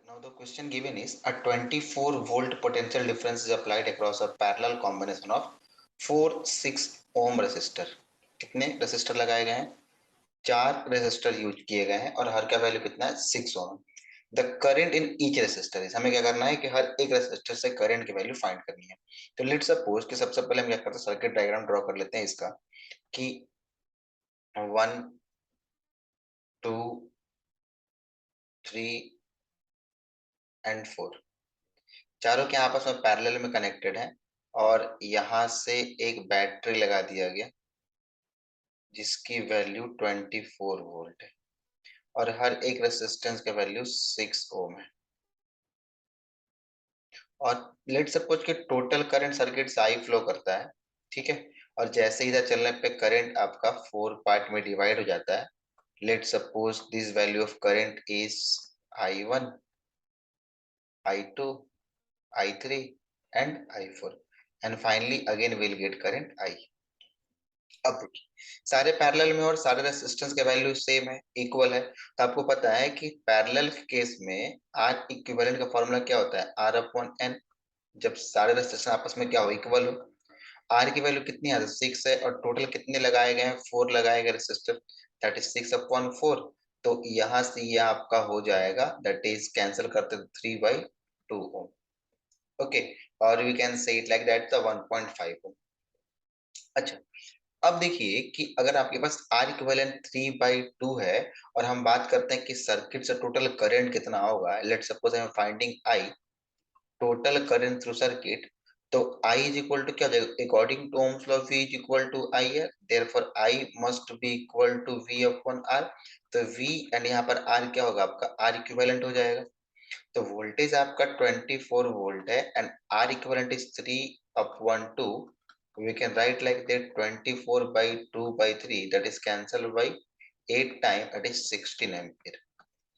Now the question given is a 24 volt potential difference is applied across a parallel combination of 4 6 ohm resistor. कितने resistor लगाए गए हैं? 4 resistor use किए गए हैं और हर का वैल्यू कितना है? 6 ohm. The current in each resistor is, हमें क्या करना है कि हर एक रेसिस्टर से करंट की वैल्यू फाइंड करनी है. तो लेट सपोज कि सबसे पहले हम क्या करते हैं, सर्किट डायग्राम ड्रॉ कर लेते हैं इसका कि 1 2 3 एंड 4 चारों के आपस में पैरेलल में कनेक्टेड है और यहां से एक बैटरी लगा दिया गया जिसकी वैल्यू 24 वोल्ट है और हर एक रेजिस्टेंस का वैल्यू 6 ओम है. और लेट सपोज कि टोटल करंट सर्किट से आई फ्लो करता है, ठीक है. और जैसे ही इधर चलने पे करंट आपका 4 पार्ट में डिवाइड हो जाता है. Let suppose this value of current is I1, I2, I3 and I4 and finally again we'll get current I. अब देखिए सारे पैरेलल में और सारे रेजिस्टेंस के वैल्यू सेम है, इक्वल है. तो आपको पता है कि पैरेलल के केस में आर इक्विवेलेंट का फॉर्मूला क्या होता है? R upon N. जब सारे रेजिस्टेंस आपस में क्या हो? इक्वल हो. आर की वैल्यू कितनी है? 6 है और टोटल कितने लगाए गए हैं? 4 लगाए गए रेजिस्टर, दैट इज 6 अपॉन 4. तो यहां से ये आपका हो जाएगा, दैट इज कैंसिल करते 3/2 ओम. ओके, और we can say it like that the 1.5 ohm. अच्छा, अब देखिए कि अगर आपके पास आर इक्विवेलेंट 3/2 है और हम बात करते हैं कि सर्किट से टोटल करंट कितना होगा. Let suppose I am finding I, total current through circuit. तो आई इज इक्वल टू क्या हो जाएगा? According to Ohm's law V is equal to I है, therefore I must be equal to V upon R. तो V and यहाँ पर R क्या होगा? आपका आर इक्विवेलेंट हो जाएगा. तो वोल्टेज आपका 24 वोल्ट है and R equivalent is 3 upon 2. We can write like that 24 by 2 by 3 that is cancelled by 8 time, that is 16 ampere.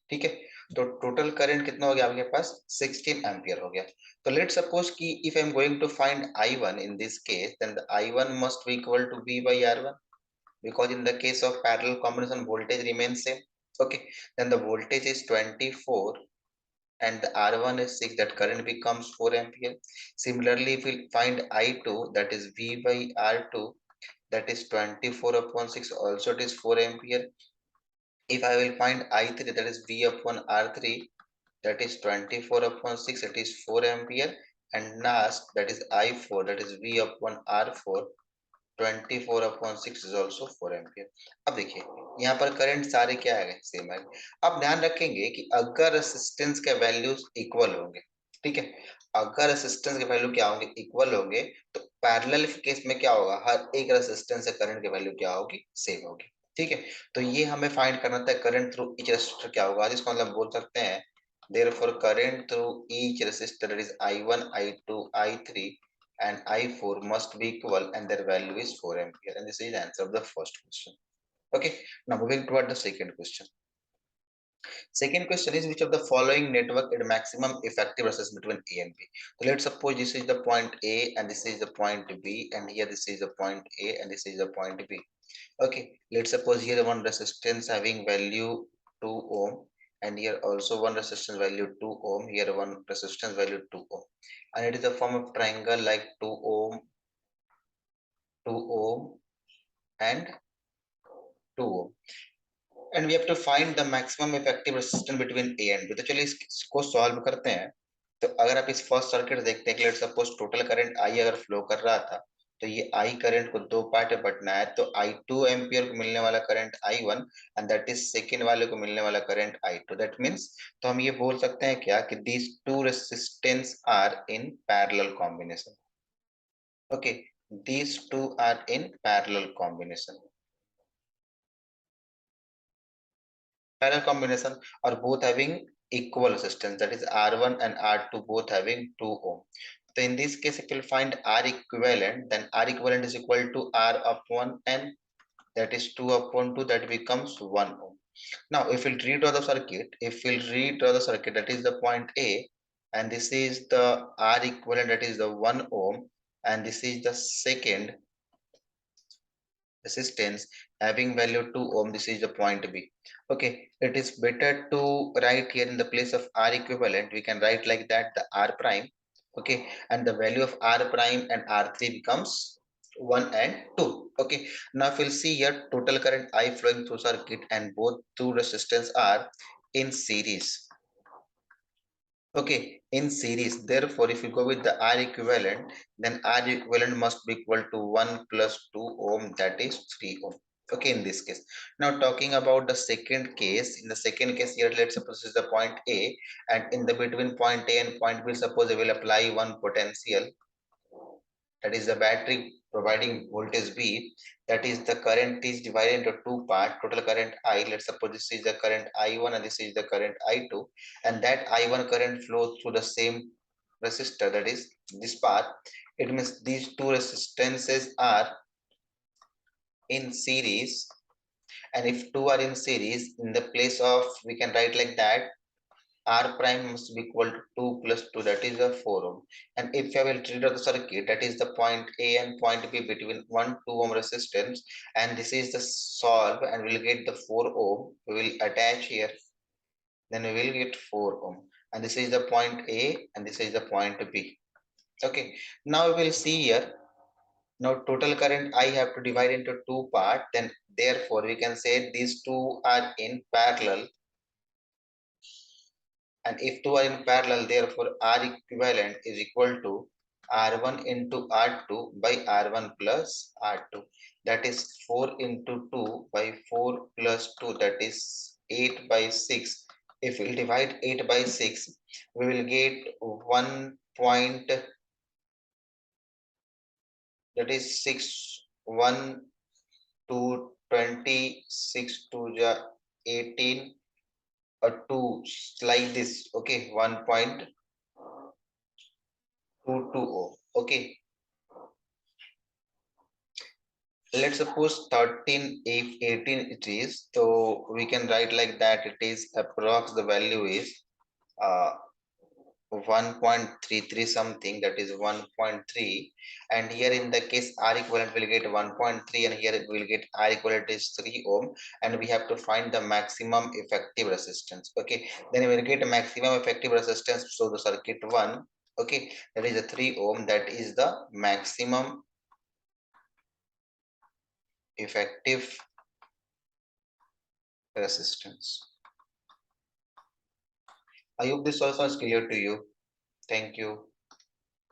ठीक है, तो टोटल करंट कितना हो गया आपके पास? 16 एम्पियर हो गया. तो लेट सपोज कि if I am going to find I1 in this case, then the I1 must be equal to V by R1 because in the case of parallel combination voltage remains same. Okay, then the voltage is 24 and the R1 is 6, that current becomes 4 ampere. Similarly, if we find I2, that is V by R2, that is 24 upon 6, also it is 4 ampere. If I will find I3, that is V upon R3, that is 24 upon 6, it is 4 ampere. And last, that is I4, that is V upon R4, 24 upon 6 is also 4 ampere. अब देखिए यहाँ पर current सारे क्या है? Same है. अब ध्यान रखेंगे कि अगर रेसिस्टेंस के वैल्यूज इक्वल होंगे, ठीक है, अगर रेसिस्टेंस के वैल्यू क्या होंगे? इक्वल होंगे, तो पैरेलल केस में क्या होगा? हर एक रेसिस्टेंस से करंट की वैल्यू क्या होगी? सेम होगी. ठीक है, तो ये हमें फाइंड करना था करंट थ्रू ईच रेसिस्टर क्या होगा. जिसको मतलब बोल सकते हैं therefore current through each resistor is I1, I2, I3 and I4 must be equal and their value is 4 ampere, and this is the answer of the first question. Okay, now moving toward the second question. Second question is which of the following network at maximum effective resistance between A and B. So let's suppose this is the point A and this is the point B and here this is the point A and this is the point B. Okay, let's suppose here one resistance having value 2 ohm and here also one resistance value 2 ohm, here one resistance value 2 ohm, and it is a form of triangle like 2 ohm, 2 ohm and 2 ohm, and we have to find the maximum effective resistance between A and B. तो चलिए इसको solve करते हैं. तो अगर आप इस first circuit देखते हैं कि let suppose total current I अगर फ्लो कर रहा था, तो ये I करंट को दो पार्ट में बंटना है. तो I2 एम्पियर को मिलने वाला current I1 and that is second वाले को मिलने वाला करंट I2. दैट मीन्स तो हम ये बोल सकते हैं क्या कि these two resistance are in parallel combination. Okay, these two are in parallel combination, parallel combination, or both having equal resistance, that is R1 and R2 both having 2 ohm. So in this case, if you find R equivalent, then R equivalent is equal to R upon N, that is 2 upon 2, that becomes 1 ohm. Now if we'll redraw the circuit, that is the point A and this is the R equivalent, that is the 1 ohm, and this is the second resistance having value 2 ohm. This is the point B. Okay, it is better to write here in the place of R equivalent. We can write like that, the R prime. Okay, and the value of R prime and R3 becomes 1 and 2. Okay, now if we'll see here, total current I flowing through circuit and both two resistance are in series. Okay, in series. Therefore, if you go with the R equivalent, then R equivalent must be equal to 1 plus 2 ohm, that is 3 ohm. Okay, in this case. Now talking about the second case, in the second case here, let's suppose this is the point A, and in the between point A and point B, suppose I will apply one potential, that is the battery providing voltage B, that is the current is divided into two parts, total current I. Let's suppose this is the current I1 and this is the current I2, and that I1 current flows through the same resistor, that is this part. It means these two resistances are in series, and if two are in series, in the place of, we can write like that, R prime must be equal to 2 plus 2, that is a 4 ohm. And if I will treat of the circuit, that is the point A and point B between 1 2 ohm resistance, and this is the solve, and we'll get the 4 ohm. We will attach here, then we will get 4 ohm. And this is the point A and this is the point B. Okay, now we will see here. Now total current I have to divide into two parts, then therefore we can say these two are in parallel. And if two are in parallel, therefore R equivalent is equal to R1 into R2 by R1 plus R2. That is 4 into 2 by 4 plus 2, that is 8 by 6. If we divide 8 by 6, we will get 1 point, that is 6, 1 to 20, 6 to 18, 2 like this. Okay, 1.22. Okay, let's suppose 13, if 18 it is, so we can write like that, it is approx, the value is uh 1.33 something, that is 1.3. And here in the case R equivalent will get 1.3, and here it will get R equivalent is 3 ohm, and we have to find the maximum effective resistance. Okay, then we will get a maximum effective resistance, so the circuit 1, okay, that is a 3 ohm, that is the maximum effective resistance. I hope this also is clear to you. Thank you.